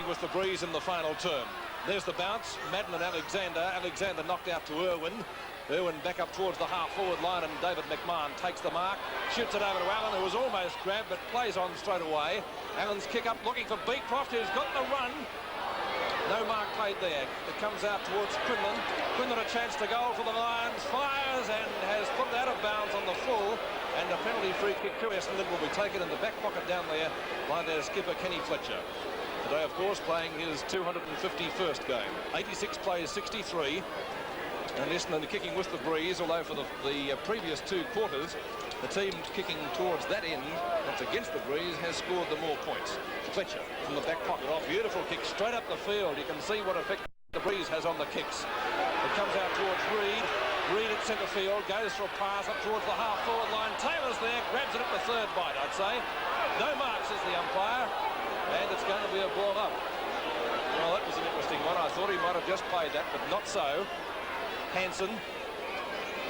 with the breeze in the final term. There's the bounce. Madden and Alexander. Alexander knocked out to Irwin. Irwin back up towards the half-forward line, and David McMahon takes the mark, shoots it over to Allen, who was almost grabbed, but plays on straight away. Allen's kick up, looking for Beecroft, who's got the run. No mark played there. It comes out towards Quinlan. Quinlan a chance to goal for the Lions. Fires and has put it out of bounds on the full. And a penalty free kick to Essendon will be taken in the back pocket down there by their skipper Kenny Fletcher. Today, of course, playing his 251st game. 86 plays 63. And Essendon kicking with the breeze, although for the previous 2 quarters, the team kicking towards that end, that's against the breeze, has scored the more points. Fletcher from the back pocket off. Beautiful kick straight up the field. You can see what effect the breeze has on the kicks. It comes out towards Reid. Reid at centre field, goes for a pass up towards the half-forward line. Taylor's there, grabs it at the 3rd bite, I'd say. No mark, says the umpire, and it's going to be a ball up. Well, that was an interesting one. I thought he might have just played that, but not so. Hansen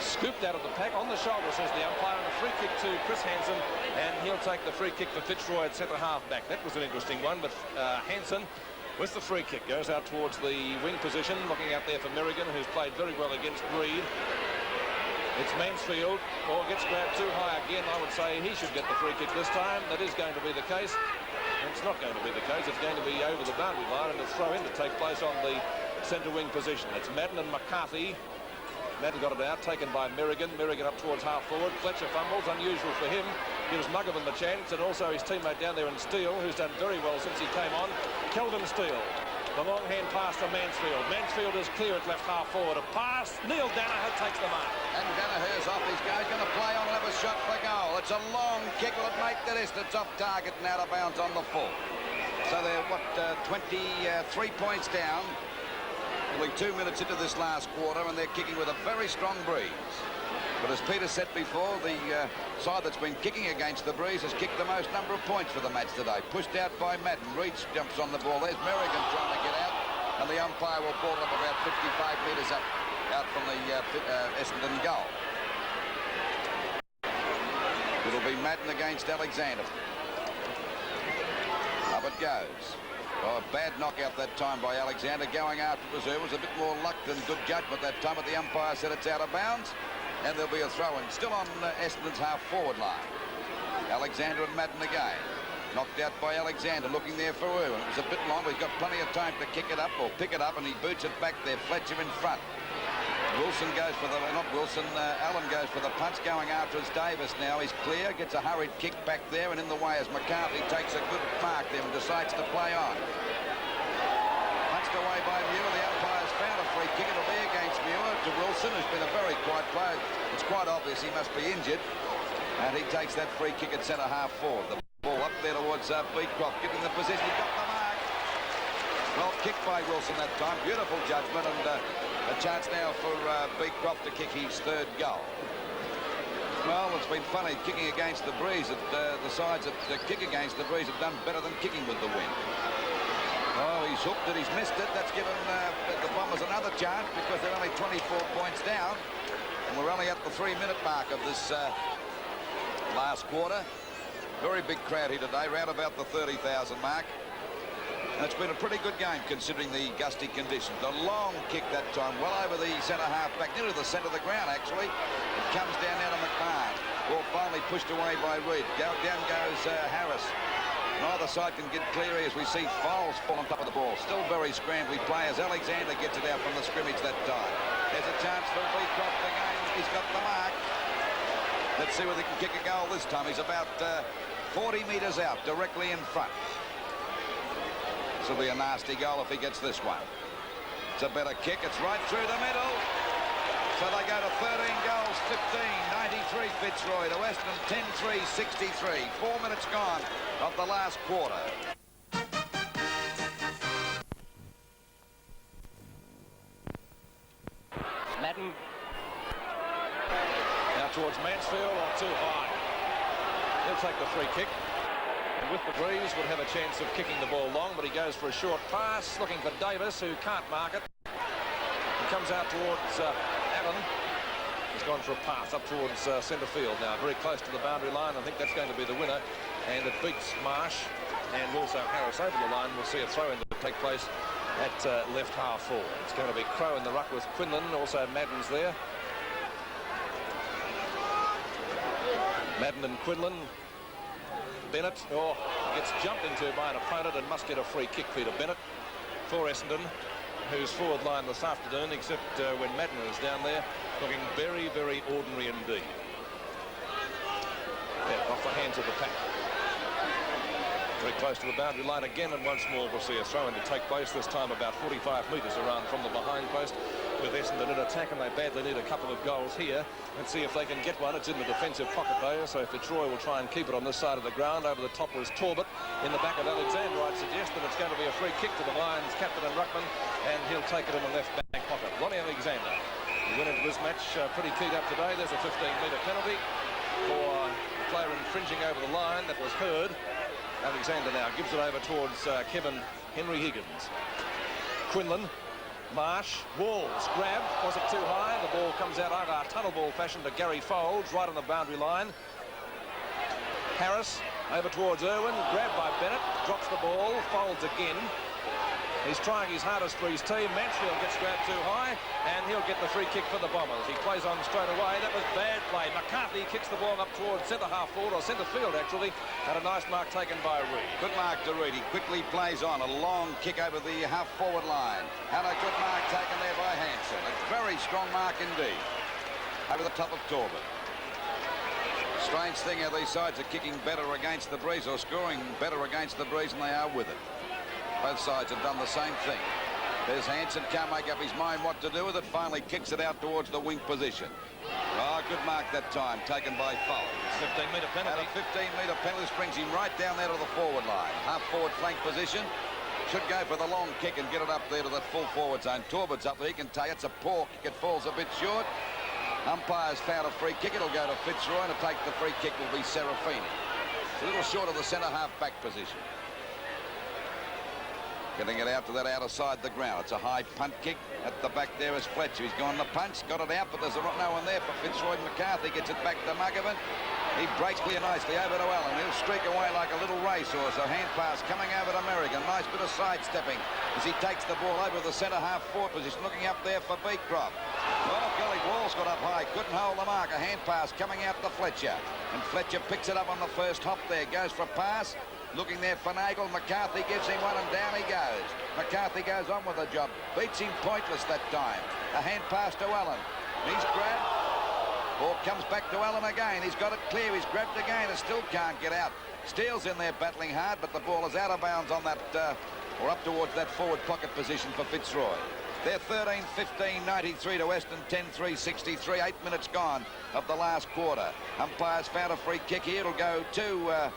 scooped out of the pack on the shoulder, says the umpire, and a free kick to Chris Hansen, and he'll take the free kick for Fitzroy at centre half back. That was an interesting one, but Hansen with the free kick goes out towards the wing position, looking out there for Merrigan, who's played very well against Reid. It's Mansfield, or gets grabbed too high again. I would say he should get the free kick this time. That is going to be the case. It's not going to be the case. It's going to be over the boundary line and a throw in to take place on the centre wing position. It's Madden and McCarthy. Madden got it out, taken by Merrigan. Merrigan up towards half-forward. Fletcher fumbles, unusual for him. Gives Muggerman the chance, and also his teammate down there in Steele, who's done very well since he came on. Kelvin Steele. The long hand pass to Mansfield. Mansfield is clear at left half-forward. A pass. Neil Danaher takes the mark. And Danaher's off his go. He's going to play on and have a shot for goal. It's a long kick. Will it make the distance? Off target and out of bounds on the full. So they're, 23 points down. Only 2 minutes into this last quarter, and they're kicking with a very strong breeze. But as Peter said before, the side that's been kicking against the breeze has kicked the most number of points for the match today. Pushed out by Madden. Reid jumps on the ball. There's Merrigan trying to get out, and the umpire will ball it up about 55 metres out from the Essendon goal. It'll be Madden against Alexander. Up it goes. Oh, a bad knockout that time by Alexander. Going after reserve was a bit more luck than good judgment that time, but the umpire said it's out of bounds, and there'll be a throw-in. Still on Essendon's half-forward line. Alexander and Madden again. Knocked out by Alexander, looking there for Irwin. It was a bit long, but he's got plenty of time to kick it up or pick it up, and he boots it back there. Fletcher in front. Wilson goes for the, not Wilson, Allen goes for the punch. Going after is Davis now. He's clear, gets a hurried kick back there, and in the way as McCarthy takes a good mark there and decides to play on. Punched away by Muir. The umpire's found a free kick. It'll be against Muir to Wilson, who's been a very quiet player. It's quite obvious he must be injured, and he takes that free kick at centre half forward. The ball up there towards Beecroft, getting the position. He got the mark. Well kicked by Wilson that time. Beautiful judgment, and a chance now for Beecroft to kick his 3rd goal. Well, it's been funny kicking against the breeze. The sides that kick against the breeze have done better than kicking with the wind. Oh, he's hooked it, he's missed it. That's given the Bombers another chance because they're only 24 points down. And we're only at the 3-minute mark of this last quarter. Very big crowd here today, round about the 30,000 mark. And it's been a pretty good game considering the gusty conditions. A long kick that time, well over the centre half back, near to the centre of the ground actually. It comes down now to McMahon. Ball finally pushed away by Reid. Down goes Harris. Neither side can get clear as we see Foles fall on top of the ball. Still very scrambly players. Alexander gets it out from the scrimmage that time. There's a chance for Beecroft again. He's got the mark. Let's see whether he can kick a goal this time. He's about 40 metres out, directly in front. This will be a nasty goal if he gets this one. It's a better kick. It's right through the middle. So they go to 13 goals, 15, 93 Fitzroy to Essendon, 10-3, 63. 4 minutes gone of the last quarter. Madden. Now towards Mansfield or too high. He'll take the free kick. And with the breeze would have a chance of kicking the ball long, but he goes for a short pass, looking for Davis, who can't mark it. He comes out towards Allen. He's gone for a pass up towards centre field now, very close to the boundary line. I think that's going to be the winner, and it beats Marsh and also Harris over the line. We'll see a throw in the take place at left half forward. It's going to be Crow in the ruck with Quinlan. Also Madden's there. Madden and Quinlan. Bennett gets jumped into by an opponent and must get a free kick, Peter Bennett, for Essendon, whose forward line this afternoon, except when Madden is down there, looking very, very ordinary indeed. Yeah, off the hands of the pack. Very close to the boundary line again, and once more we'll see a throw-in to take place, this time about 45 metres around from the behind post, with Essendon in attack, and they badly need a couple of goals here. Let's see if they can get one. It's in the defensive pocket though, so Fitzroy will try and keep it on this side of the ground. Over the top was Torbett. In the back of Alexander, I'd suggest, that it's going to be a free kick to the Lions captain and ruckman, and he'll take it in the left back pocket. Ronnie Alexander, the winner of this match, pretty keyed up today. There's a 15-metre penalty for a player infringing over the line. That was heard. Alexander now gives it over towards Kevin Henry Higgins. Quinlan, Marsh, Walls, grab. Was it too high? The ball comes out over tunnel ball fashion to Gary Folds, right on the boundary line. Harris over towards Irwin, grabbed by Bennett, drops the ball, Folds again. He's trying his hardest for his team. Mansfield gets grabbed too high, and he'll get the free kick for the Bombers. He plays on straight away. That was bad play. McCarthy kicks the ball up towards centre half forward, or centre field actually, and a nice mark taken by Reid. Good mark to Reid. He quickly plays on. A long kick over the half forward line. And a good mark taken there by Hansen. A very strong mark indeed. Over the top of Torbett. Strange thing how these sides are kicking better against the breeze, or scoring better against the breeze than they are with it. Both sides have done the same thing. There's Hansen, can't make up his mind what to do with it. Finally kicks it out towards the wing position. Oh, good mark that time, taken by Folds. 15-metre penalty. And a 15-metre penalty brings him right down there to the forward line. Half forward flank position. Should go for the long kick and get it up there to that full forward zone. Torbett's up there. He can take it. It's a poor kick. It falls a bit short. Umpire's found a free kick. It'll go to Fitzroy, and to take the free kick will be Serafini. It's a little short of the centre half back position. Getting it out to that outer side of the ground. It's a high punt kick. At the back there is Fletcher. He's gone the punch, got it out, but there's no one there for Fitzroy. McCarthy gets it back to Muggerman. He breaks clear nicely over to Allen. He'll streak away like a little racehorse. A hand pass coming over to Merrigan. Nice bit of sidestepping as he takes the ball over the centre half forward position. Looking up there for Beecroft. Oh, golly, Walls got up high. Couldn't hold the mark. A hand pass coming out to Fletcher. And Fletcher picks it up on the first hop there. Goes for a pass. Looking there for Nagel. McCarthy gives him one, and down he goes. McCarthy goes on with the job. Beats him pointless that time. A hand pass to Allen. He's grabbed. Ball comes back to Allen again. He's got it clear. He's grabbed again and still can't get out. Steele's in there battling hard, but the ball is out of bounds on that, or up towards that forward pocket position for Fitzroy. They're 13-15-93 to Western 10-3-63. 8 minutes gone of the last quarter. Umpire's found a free kick here. It'll go to...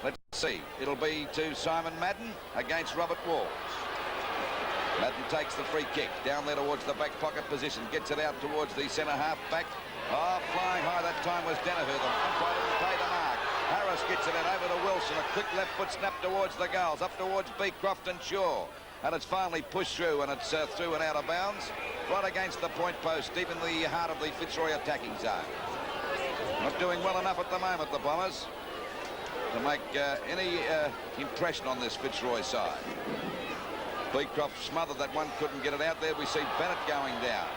let's see. It'll be to Simon Madden against Robert Walls. Madden takes the free kick down there towards the back pocket position. Gets it out towards the centre half back. Oh, flying high that time was Danaher. The umpire didn't pay the mark. Harris gets it out over to Wilson. A quick left foot snap towards the goals. Up towards Beecroft and Shaw. And it's finally pushed through, and it's through and out of bounds. Right against the point post, deep in the heart of the Fitzroy attacking zone. Not doing well enough at the moment, the Bombers, to make any impression on this Fitzroy side. Beecroft smothered that one, couldn't get it out there. We see Bennett going down.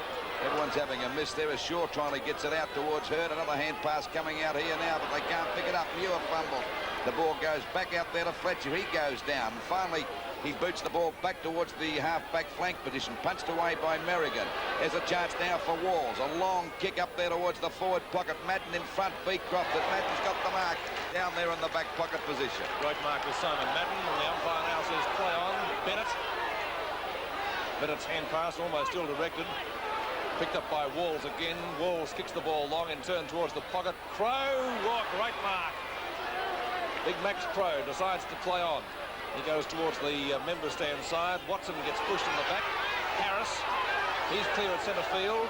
Everyone's having a miss there as Shaw trying to get it out towards Hurd. Another hand pass coming out here now, but they can't pick it up. Muir fumble. The ball goes back out there to Fletcher. He goes down. And finally, he boots the ball back towards the half-back flank position. Punched away by Merrigan. There's a chance now for Walls. A long kick up there towards the forward pocket. Madden in front. Beecroft. Madden's got the mark down there in the back pocket position. Great mark with Simon Madden, and the umpire now says play on. Bennett. Bennett's hand pass almost ill directed. Picked up by Walls again. Walls kicks the ball long and turn towards the pocket. Crow. Oh, great mark. Big Max Crow decides to play on. He goes towards the member stand side. Watson gets pushed in the back. Harris, he's clear at centre field.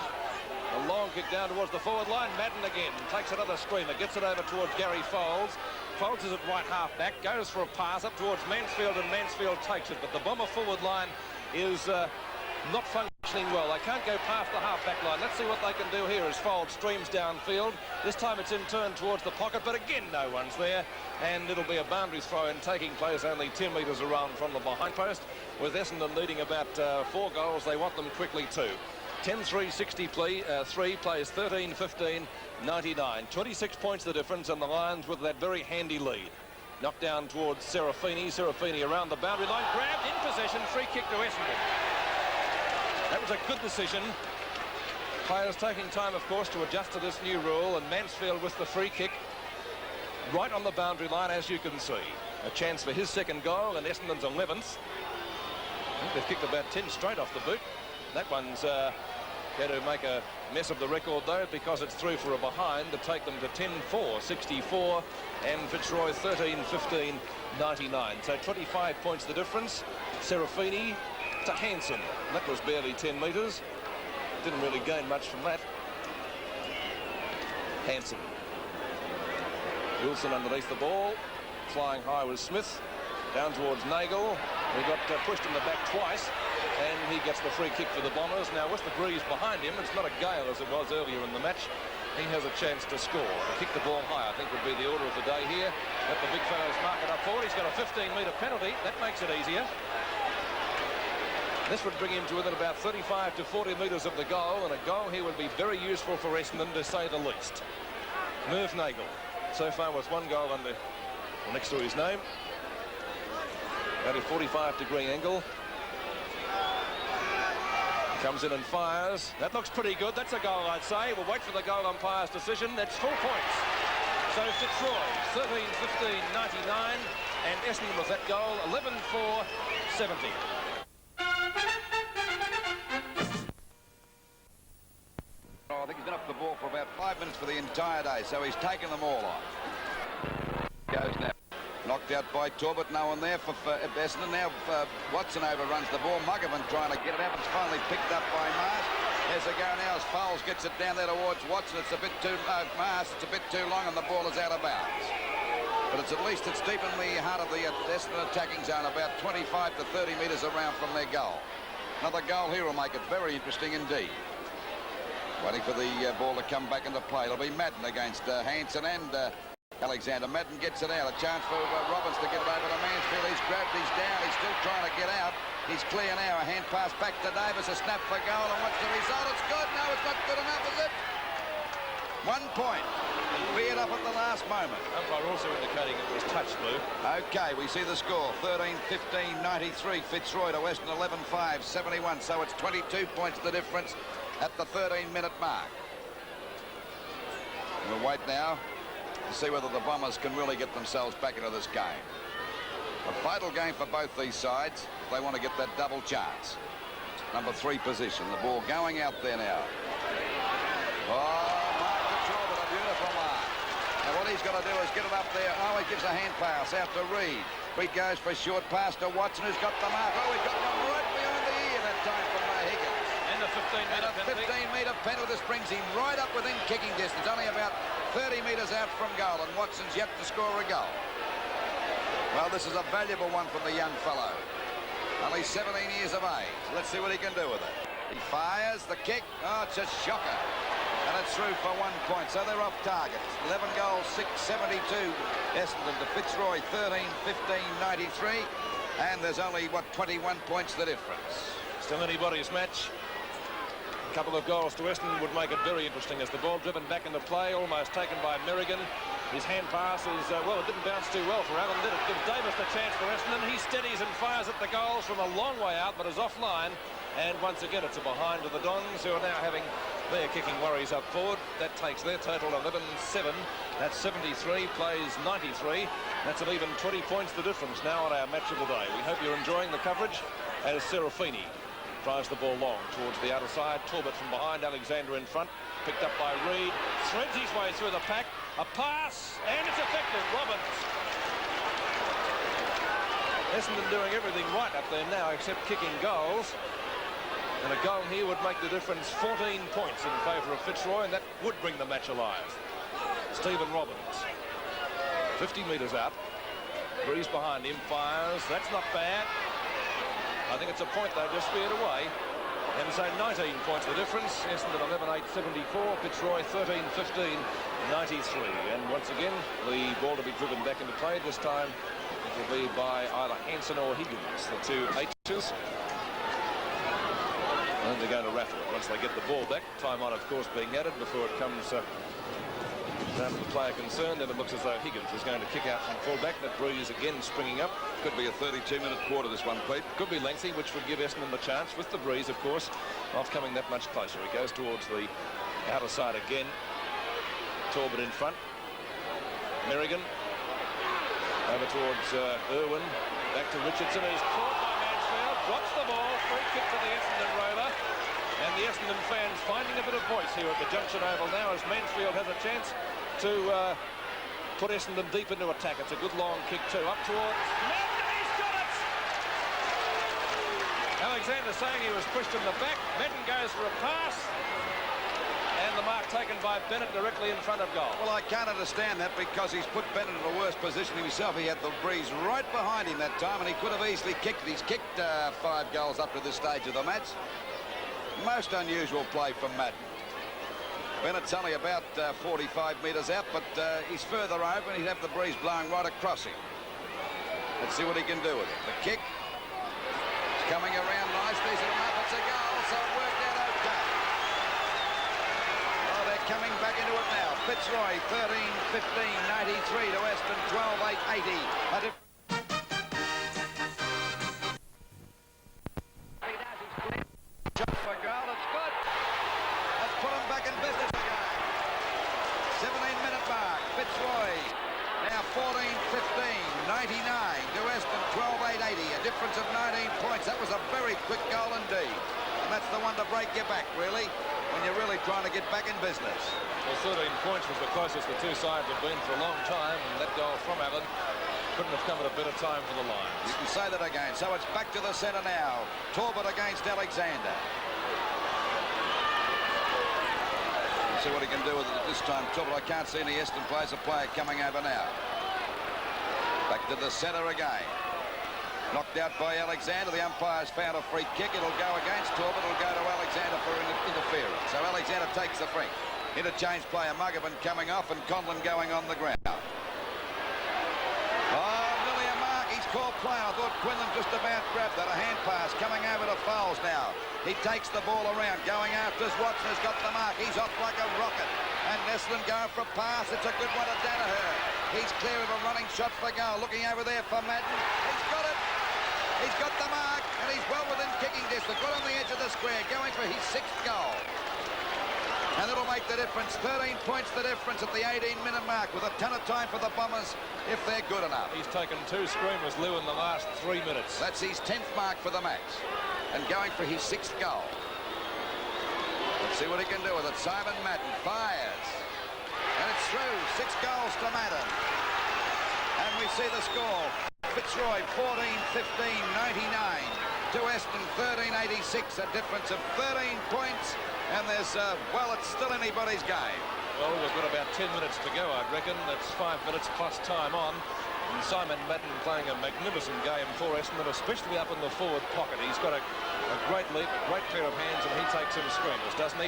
A long kick down towards the forward line. Madden again takes another screamer, gets it over towards Gary Folds. Folds is at right half back, goes for a pass up towards Mansfield, and Mansfield takes it. But the Bomber forward line is not functioning positioning well. They can't go past the half-back line. Let's see what they can do here as Fold streams downfield. This time it's in turn towards the pocket, but again no one's there. And it'll be a boundary throw-in taking place only 10 metres around from the behind post. With Essendon needing about 4 goals, they want them quickly too. 10-3-63 plays 13-15-99. 26 points the difference, and the Lions with that very handy lead. Knocked down towards Serafini. Serafini around the boundary line, grabbed in possession, free kick to Essendon. That was a good decision. Players taking time, of course, to adjust to this new rule, and Mansfield with the free kick right on the boundary line, as you can see. A chance for his second goal and Essendon's 11th. I think they've kicked about 10 straight off the boot. That one's going to make a mess of the record, though, because it's through for a behind to take them to 10-4-64, and Fitzroy 13-15-99. So 25 points the difference. Serafini to Hansen. That was barely 10 metres. Didn't really gain much from that. Hansen. Wilson underneath the ball. Flying high was Smith. Down towards Nagel. He got pushed in the back twice, and he gets the free kick for the Bombers. Now, with the breeze behind him, it's not a gale as it was earlier in the match. He has a chance to score. To kick the ball high, I think, would be the order of the day here. Let the big fellows mark it up forward. He's got a 15-metre penalty. That makes it easier. This would bring him to within about 35 to 40 metres of the goal, and a goal here would be very useful for Essendon, to say the least. Merv Nagel, so far with 1 goal under, next to his name. At a 45-degree angle. Comes in and fires. That looks pretty good. That's a goal, I'd say. We'll wait for the goal umpire's decision. That's 4 points. So Fitzroy, 13-15-99, and Essendon with that goal, 11-4-70. I think he's been up the ball for about 5 minutes for the entire day, so he's taken them all on. Goes now. Knocked out by Talbot, no one there for Essendon. Now Watson overruns the ball. Muggerman trying to get it up. It's finally picked up by Mars. There's a go now as Fowles gets it down there towards Watson. It's a bit too Mars. It's a bit too long, and the ball is out of bounds. But it's at least it's deep in the heart of the Essendon attacking zone, about 25 to 30 metres around from their goal. Another goal here will make it very interesting indeed. Waiting for the ball to come back into play. It'll be Madden against Hansen and Alexander. Madden gets it out. A chance for Roberts to get it over to Mansfield. He's grabbed, he's down, he's still trying to get out. He's clear now. A hand pass back to Davis. A snap for goal, and what's the result? It's good. No, it's not good enough, is it? 1 point. Veered up at the last moment. Umpire also indicating it was touch, Blue. Okay, we see the score. 13-15-93. Fitzroy to Western 11-5-71. So it's 22 points the difference at the 13-minute mark. We'll wait now to see whether the Bombers can really get themselves back into this game. A vital game for both these sides if they want to get that double chance. Number 3 position. The ball going out there now. Oh, Mark Fitzroy with a beautiful mark. And what he's got to do is get it up there. Oh, he gives a hand pass out to Reed. Reed goes for a short pass to Watson, who's got the mark. Oh, he got one right behind the ear that time from Higgins. And a 15-metre penalty. 15-metre penalty. This brings him right up within kicking distance. Only about 30 metres out from goal, and Watson's yet to score a goal. Well, this is a valuable one from the young fellow. Only 17 years of age. Let's see what he can do with it. He fires the kick. Oh, it's a shocker. And it's through for 1 point. So they're off target. 11 goals, 6-72. Essendon to Fitzroy, 13-15-93. And there's only, 21 points the difference. Still anybody's match. A couple of goals to Essendon would make it very interesting as the ball driven back into play, almost taken by Merrigan. His hand pass is, well, it didn't bounce too well for Allen, did it? Gives Davis the chance for Essendon. He steadies and fires at the goals from a long way out, but is offline. And once again, it's a behind to the Dons, who are now having their kicking worries up forward. That takes their total 11-7. That's 73, plays 93. That's an even 20 points the difference now on our match of the day. We hope you're enjoying the coverage as Serafini drives the ball long towards the outer side. Talbot from behind, Alexander in front. Picked up by Reed. Threads his way through the pack. A pass, and it's effective. Robbins. Essendon doing everything right up there now except kicking goals. And a goal here would make the difference 14 points in favour of Fitzroy, and that would bring the match alive. Stephen Robbins. 50 metres out. Breeze behind him, fires. That's not bad. I think it's a point, though, just veered away. And so 19 points the difference. Essendon 11-8-74, Fitzroy 13-15, 93. And once again, the ball to be driven back into play. This time it will be by either Hansen or Higgins, the two H's. And they're going to raffle it once they get the ball back. Time on, of course, being added before it comes down to the player concerned. And it looks as though Higgins is going to kick out from full-back. That breeze again springing up. Could be a 32-minute quarter, this one, Pete. Could be lengthy, which would give Essendon the chance, with the breeze, of course, not coming that much closer. He goes towards the outer side again. Talbot in front. Merrigan over towards Irwin. Back to Richardson, who's caught by Mansfield. Drops the ball. Free kick to the Essendon rover. And the Essendon fans finding a bit of voice here at the Junction Oval now as Mansfield has a chance to put Essendon deep into attack. It's a good long kick too. Up towards Madden. He's got it! Alexander saying he was pushed in the back. Madden goes for a pass. And the mark taken by Bennett directly in front of goal. Well, I can't understand that because he's put Bennett in a worse position himself. He had the breeze right behind him that time and he could have easily kicked it. He's kicked 5 goals up to this stage of the match. Most unusual play from Madden. Bennett's only about 45 metres out, but he's further over and he'd have the breeze blowing right across him. Let's see what he can do with it. The kick is coming around nicely. Is it enough? It's a goal, so it worked out okay. Oh, they're coming back into it now. Fitzroy 13-15, 93 to Essendon 12-8, 80. Shot for goal, it's good. Let's put him back in business again. 17-minute mark. Fitzroy now 14-15, 99 to Essendon 12-8, 80. A difference of 19 points. That was a very quick goal indeed. And that's the one to break your back, really, when you're really trying to get back in business. Well, 13 points was the closest the two sides have been for a long time, and that goal from Allen couldn't have come at a better time for the Lions. You can say that again. So it's back to the centre now. Talbot against Alexander. Let's see what he can do with it at this time. Talbot, I can't see any Essendon players. A player coming over now. Back to the centre again. Knocked out by Alexander. The umpire's found a free kick. It'll go against Talbot. It'll go to Alexander for interference. So Alexander takes the free. Interchange player Muggerman coming off and Conlon going on the ground. Oh, nearly a mark. He's called play. I thought Quinlan just about grabbed that. A hand pass coming over to Fowles now. He takes the ball around. Going after his Watson has got the mark. He's off like a rocket. And Essendon going for a pass. It's a good one to Danaher. He's clear of a running shot for goal. Looking over there for Madden. He's got it. He's got the mark. And he's well within kicking distance. Got on the edge of the square. Going for his 6th goal. And it'll make the difference. 13 points the difference at the 18-minute mark with a ton of time for the Bombers if they're good enough. He's taken 2 screamers, Lou, in the last 3 minutes. That's his 10th mark for the match. And going for his 6th goal. Let's see what he can do with it. Simon Madden fires. And it's through. 6 goals to Madden. And we see the score. Fitzroy 14-15, 99 to Essendon 13-86. A difference of 13 points. And there's, well, it's still anybody's game. Well, we've got about 10 minutes to go, I reckon. That's 5 minutes plus time on. And Simon Madden playing a magnificent game for Essendon, especially up in the forward pocket. He's got a great leap, a great pair of hands, and he takes some screamers, doesn't he?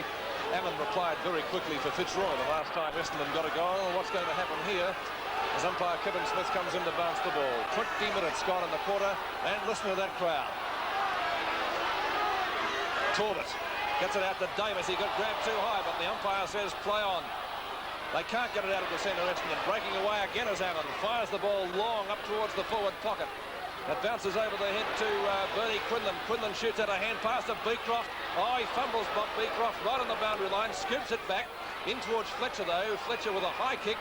Allen replied very quickly for Fitzroy the last time Essendon got a goal. And what's going to happen here as umpire Kevin Smith comes in to bounce the ball. 20 minutes gone in the quarter, and listen to that crowd. Talbot gets it out to Davis. He got grabbed too high, but the umpire says play on. They can't get it out of the centre. Essendon breaking away again as Allen fires the ball long up towards the forward pocket. It bounces over the head to Bernie Quinlan. Quinlan shoots out a hand pass to Beecroft. Oh, he fumbles Bob Beecroft right on the boundary line. Scoops it back in towards Fletcher, though. Fletcher with a high kick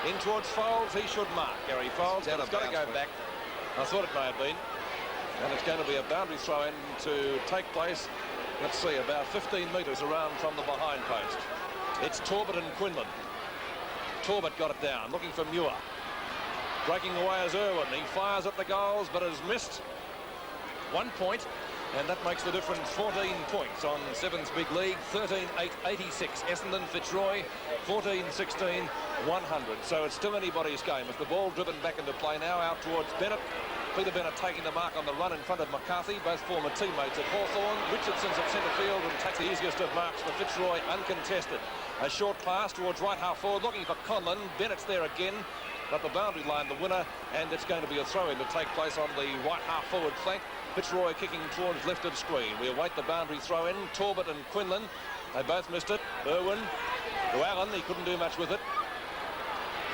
in towards Fowles. He should mark. Gary Fowles. It's got to go back. I thought it may have been. And it's going to be a boundary throw-in to take place. Let's see, about 15 metres around from the behind post. It's Talbot and Quinlan. Talbot got it down, looking for Muir. Breaking away as Irwin. He fires at the goals, but has missed 1 point. And that makes the difference 14 points on Seven's big league. 13-8-86. Essendon, Fitzroy, 14-16, 100. So it's still anybody's game. If the ball driven back into play now out towards Bennett. Peter Bennett taking the mark on the run in front of McCarthy, both former teammates at Hawthorn. Richardson's at centre field and takes the easiest of marks for Fitzroy, uncontested. A short pass towards right half forward, looking for Conlon. Bennett's there again, but the boundary line, the winner, and it's going to be a throw-in to take place on the right half forward flank. Fitzroy kicking towards left of screen. We await the boundary throw-in. Torbett and Quinlan, they both missed it. Irwin to Allen, he couldn't do much with it.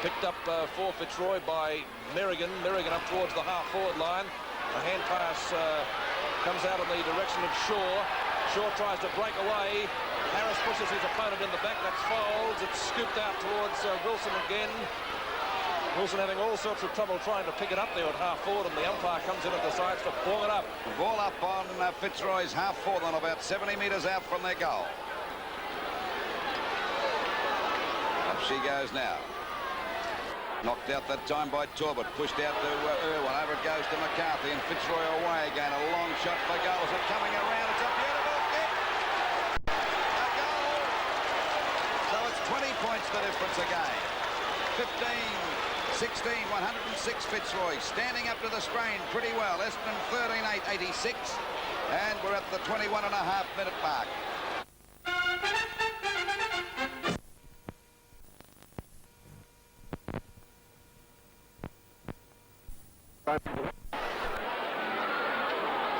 Picked up for Fitzroy by Merrigan. Merrigan up towards the half-forward line. A hand pass comes out in the direction of Shaw. Shaw tries to break away. Harris pushes his opponent in the back. That's Foulds. It's scooped out towards Wilson again. Wilson having all sorts of trouble trying to pick it up there at half-forward, and the umpire comes in and decides to ball it up. Ball up on Fitzroy's half-forward on about 70 metres out from their goal. Up she goes now. Knocked out that time by Torbett. Pushed out to Irwin. Over it goes to McCarthy, and Fitzroy away again. A long shot for goals. It's coming around. It's a beautiful kick. A goal. So it's 20 points the difference again. 15-16, 106 Fitzroy. Standing up to the strain pretty well. Essendon 13-8-86. And we're at the 21.5-minute mark.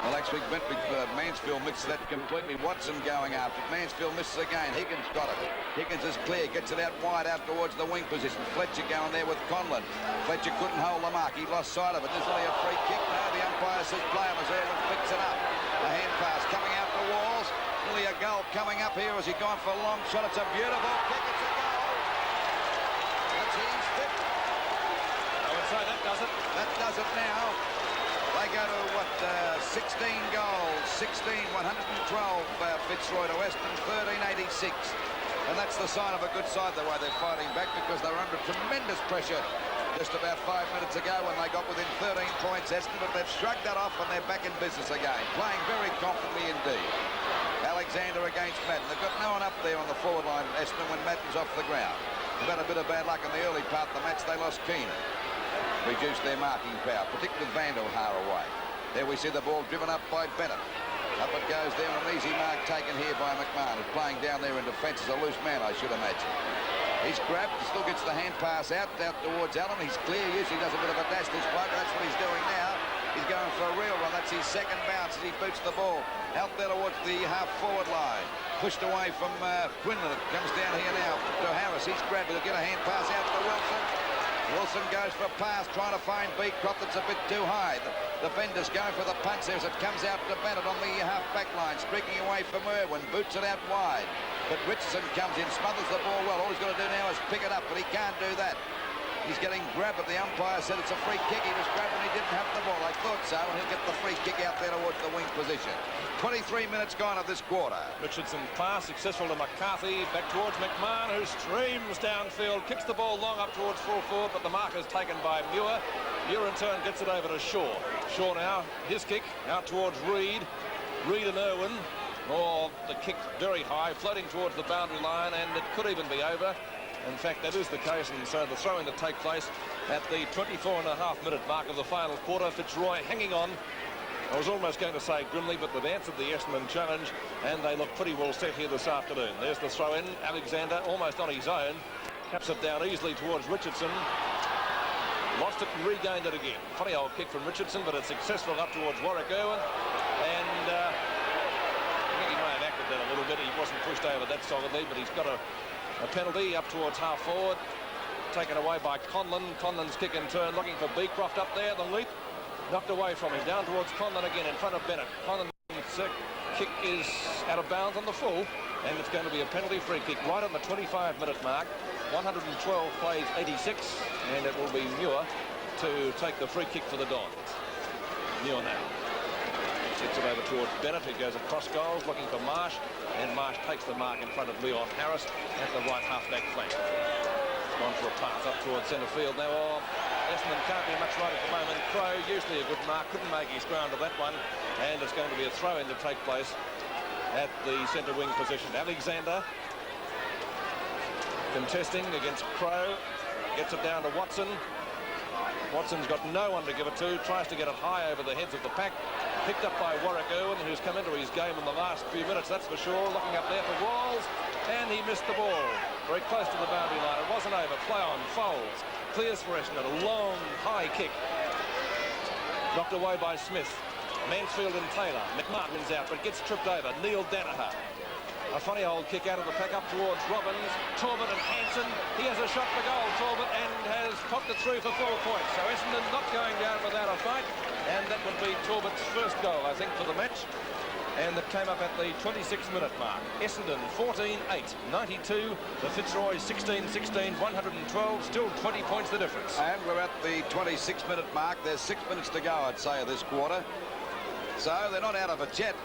Well, actually, Mansfield misses that completely. Watson going after it. Mansfield misses again. Higgins got it. Higgins is clear. Gets it out wide out towards the wing position. Fletcher going there with Conlon. Fletcher couldn't hold the mark. He lost sight of it. There's only a free kick. Now the umpire says play him as Irwin picks it up. A hand pass coming out to Walls. Nearly a goal coming up here as he gone for a long shot. It's a beautiful kick. It's a goal. That's his fifth. I would say that does it. That does it now. They go to, 16 goals, 16, 112 Fitzroy to Essendon, 13-86. And that's the sign of a good side, the way they're fighting back, because they were under tremendous pressure just about 5 minutes ago when they got within 13 points, Essendon, but they've shrugged that off and they're back in business again, playing very confidently indeed. Alexander against Madden. They've got no one up there on the forward line, Essendon, when Madden's off the ground. They've had a bit of bad luck in the early part of the match. They lost Keenan. Reduced their marking power, particularly with Vandelhaar away. There we see the ball driven up by Bennett. Up it goes there, an easy mark taken here by McMahon, who's playing down there in defence as a loose man, I should imagine. He's grabbed, still gets the hand pass out towards Allen. He's clear, usually does a bit of a dash this bloke. That's what he's doing now. He's going for a real run. That's his second bounce as he boots the ball out there towards the half-forward line. Pushed away from Quinlan. It comes down here now to Harris. He's grabbed it. He'll get a hand pass out to Wilson. Wilson goes for a pass, trying to find Beecroft. That's a bit too high. The defender's going for the punch there as it comes out to Bennett on the half-back line, streaking away from Irwin, boots it out wide. But Richardson comes in, smothers the ball well. All he's got to do now is pick it up, but he can't do that. He's getting grabbed, but the umpire said it's a free kick. He was grabbed and he didn't have the ball. I thought so, and he'll get the free kick out there towards the wing position. 23 minutes gone of this quarter. Richardson pass successful to McCarthy, back towards McMahon, who streams downfield, kicks the ball long up towards full forward, but the mark is taken by Muir. Muir in turn gets it over to Shaw. Shaw now, his kick out towards Reid. Reid and Irwin. Oh, the kick very high, floating towards the boundary line, and it could even be over. In fact, that is the case, and so the throw-in to take place at the 24.5-minute mark of the final quarter. Fitzroy hanging on. I was almost going to say grimly, but they've answered the Essendon challenge, and they look pretty well set here this afternoon. There's the throw-in. Alexander almost on his own. Taps it down easily towards Richardson. Lost it and regained it again. Funny old kick from Richardson, but it's successful up towards Warwick Irwin. And I think he may have acted that a little bit. He wasn't pushed over that solidly, but he's got a penalty up towards half forward, taken away by Conlon. Conlon's kick in turn, looking for Beecroft up there. The leap knocked away from him, down towards Conlon again in front of Bennett. Conlon's kick is out of bounds on the full, and it's going to be a penalty free kick right on the 25-minute mark. 112 plays 86, and it will be Muir to take the free kick for the Dons. Muir now sets it over towards Bennett, who goes across goals looking for Marsh, and Marsh takes the mark in front of Leon Harris at the right half-back flank. Gone for a pass up towards centre field now. Essendon can't be much right at the moment. Crow, usually a good mark, couldn't make his ground to that one, and it's going to be a throw-in to take place at the centre wing position. Alexander contesting against Crow, gets it down to Watson. Watson's got no one to give it to, tries to get it high over the heads of the pack. Picked up by Warwick Irwin, who's come into his game in the last few minutes, that's for sure. Looking up there for Walls, and he missed the ball. Very close to the boundary line. It wasn't over. Play on. Foles. Clears for Essendon. A long, high kick. Knocked away by Smith. Mansfield and Taylor. McMahon wins out, but gets tripped over. Neil Danaher. A funny old kick out of the pack up towards Robbins. Talbot and Hanson. He has a shot for goal, Talbot, and has popped it through for 4 points. So Essendon not going down without a fight. And that would be Talbot's first goal, I think, for the match. And that came up at the 26-minute mark. Essendon 14-8, 92. The Fitzroy 16-16, 112. Still 20 points the difference. And we're at the 26-minute mark. There's 6 minutes to go, I'd say, of this quarter. So they're not out of it yet.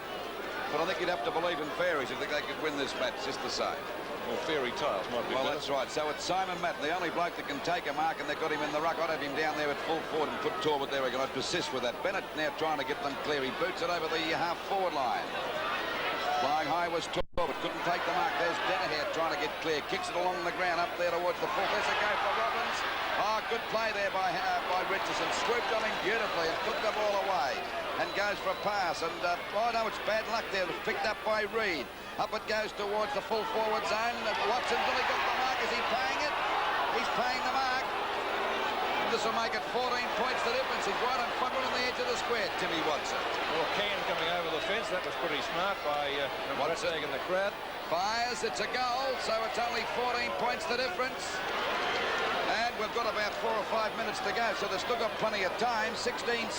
But I think you'd have to believe in fairies if they could win this match, just the same. Well, fairy tales might be better. That's right. So it's Simon Madden, the only bloke that can take a mark, and they've got him in the ruck. I'd have him down there at full forward and put Talbot there. We're going to persist with that. Bennett now trying to get them clear. He boots it over the half-forward line. Flying high was Talbot. Couldn't take the mark. There's Danaher trying to get clear. Kicks it along the ground up there towards the full. There's a go for Robbins. Oh, good play there by Richardson. Swooped on him beautifully and took the ball away. And goes for a pass, and oh no, it's bad luck there. It was picked up by Reid. Up it goes towards the full forward zone. Watson, really got the mark. Is he paying it? He's paying the mark. This will make it 14 points the difference. He's right on front on the edge of the square, Timmy Watson. Well, Can coming over the fence. That was pretty smart by Watson in the crowd. Fires, it's a goal, so it's only 14 points the difference. And we've got about 4 or 5 minutes to go, so they've still got plenty of time. 16-16,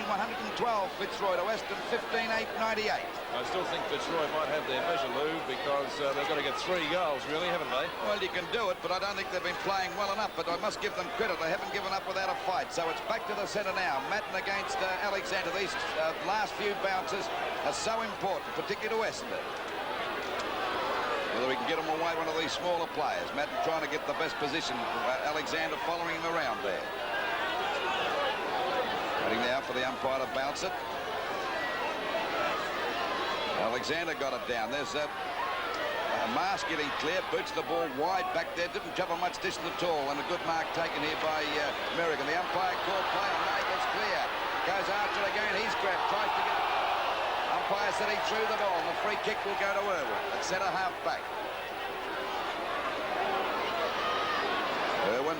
112 Fitzroy to Weston, 15-8, 98. I still think Fitzroy might have their measure, Lou, because they've got to get 3 goals, really, haven't they? Well, you can do it, but I don't think they've been playing well enough. But I must give them credit. They haven't given up without a fight. So it's back to the centre now. Madden against Alexander. These last few bounces are so important, particularly to Essendon. Whether we can get them away one of these smaller players. Madden trying to get the best position. Alexander following him around there. Waiting now for the umpire to bounce it. Alexander got it down. There's Mars getting clear. Boots the ball wide back there. Didn't cover much distance at all. And a good mark taken here by Merrigan. The umpire called play on Naples clear. Goes after it again. He's grabbed. Tries to get it. Umpire said he threw the ball, and the free kick will go to Irwin at centre half back. Irwin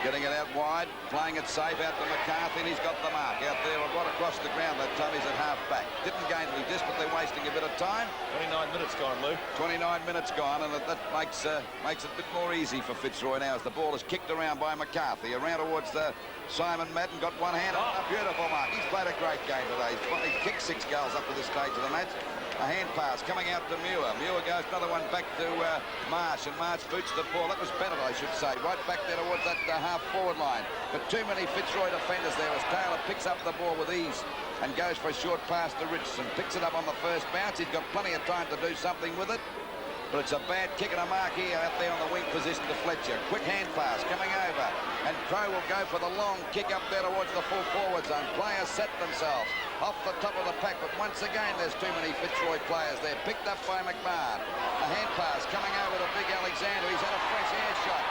getting it out wide, playing it safe out to McCarthy, and he's got the mark out there right across the ground. That time he's at half back. Didn't gain any distance, but they're wasting a bit of time. 29 minutes gone, Lou. 29 minutes gone, and that makes it a bit more easy for Fitzroy now as the ball is kicked around by McCarthy. Around towards the Simon Madden, got one hand on a beautiful mark. He's played a great game today. He's kicked 6 goals up to this stage of the match. A hand pass coming out to Muir. Muir goes another one back to Marsh, and Marsh boots the ball. That was Bennett, I should say, right back there towards that half-forward line. But too many Fitzroy defenders there as Taylor picks up the ball with ease and goes for a short pass to Richardson. Picks it up on the first bounce. He's got plenty of time to do something with it. But it's a bad kick and a mark here out there on the wing position to Fletcher. Quick hand pass coming over. And Crow will go for the long kick up there towards the full forward zone. Players set themselves off the top of the pack. But once again, there's too many Fitzroy players there. Picked up by McMahon. A hand pass coming over to Big Alexander. He's had a fresh air shot.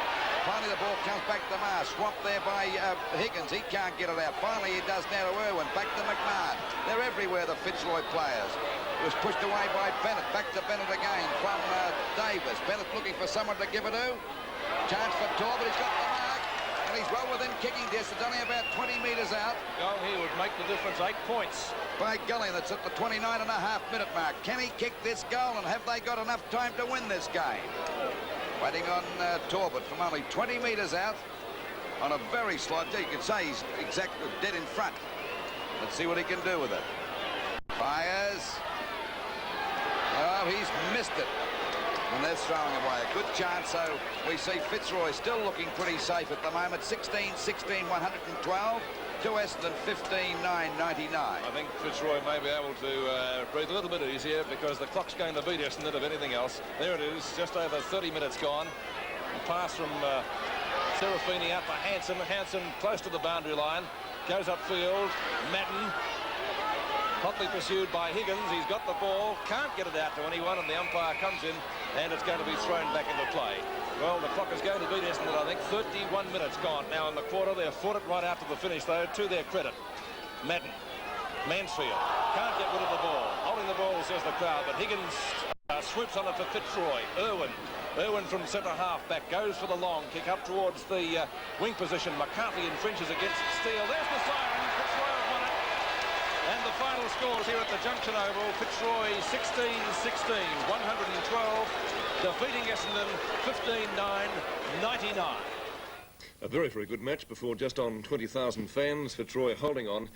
Finally, the ball comes back to Marsh. Swamped there by Higgins. He can't get it out. Finally, he does now to Irwin. Back to McMahon. They're everywhere, the Fitzroy players. It was pushed away by Bennett. Back to Bennett again from Davis. Bennett looking for someone to give it to. Chance for Talbot. He's got the mark. And he's well within kicking distance. It's only about 20 metres out. Goal here would make the difference. 8 points. By golly, that's at the 29.5-minute mark. Can he kick this goal, and have they got enough time to win this game? Waiting on Talbot from only 20 metres out on a very slight. You could say he's exactly dead in front. Let's see what he can do with it. Fires. Oh, he's missed it. And they're throwing away a good chance, so we see Fitzroy still looking pretty safe at the moment. 16-16, 112. To Essendon, 15-9, 99. I think Fitzroy may be able to breathe a little bit easier because the clock's going to beat Essendon, if anything else. There it is, just over 30 minutes gone. A pass from Serafini out for Hansen. Hansen close to the boundary line. Goes upfield. Madden. Hotly pursued by Higgins. He's got the ball. Can't get it out to anyone, and the umpire comes in, and it's going to be thrown back into play. Well, the clock is going to beat Essendon, I think. 31 minutes gone now in the quarter. They've fought it right out to the finish, though, to their credit. Madden. Mansfield. Can't get rid of the ball. Holding the ball, says the crowd, but Higgins swoops on it for Fitzroy. Irwin from centre half back goes for the long kick up towards the wing position. McCarthy infringes against Steele. There's the siren. Fitzroy has won it. And the final scores here at the Junction Oval. Fitzroy 16-16, 112, defeating Essendon 15-9, 99. A very, very good match before just on 20,000 fans. Fitzroy holding on.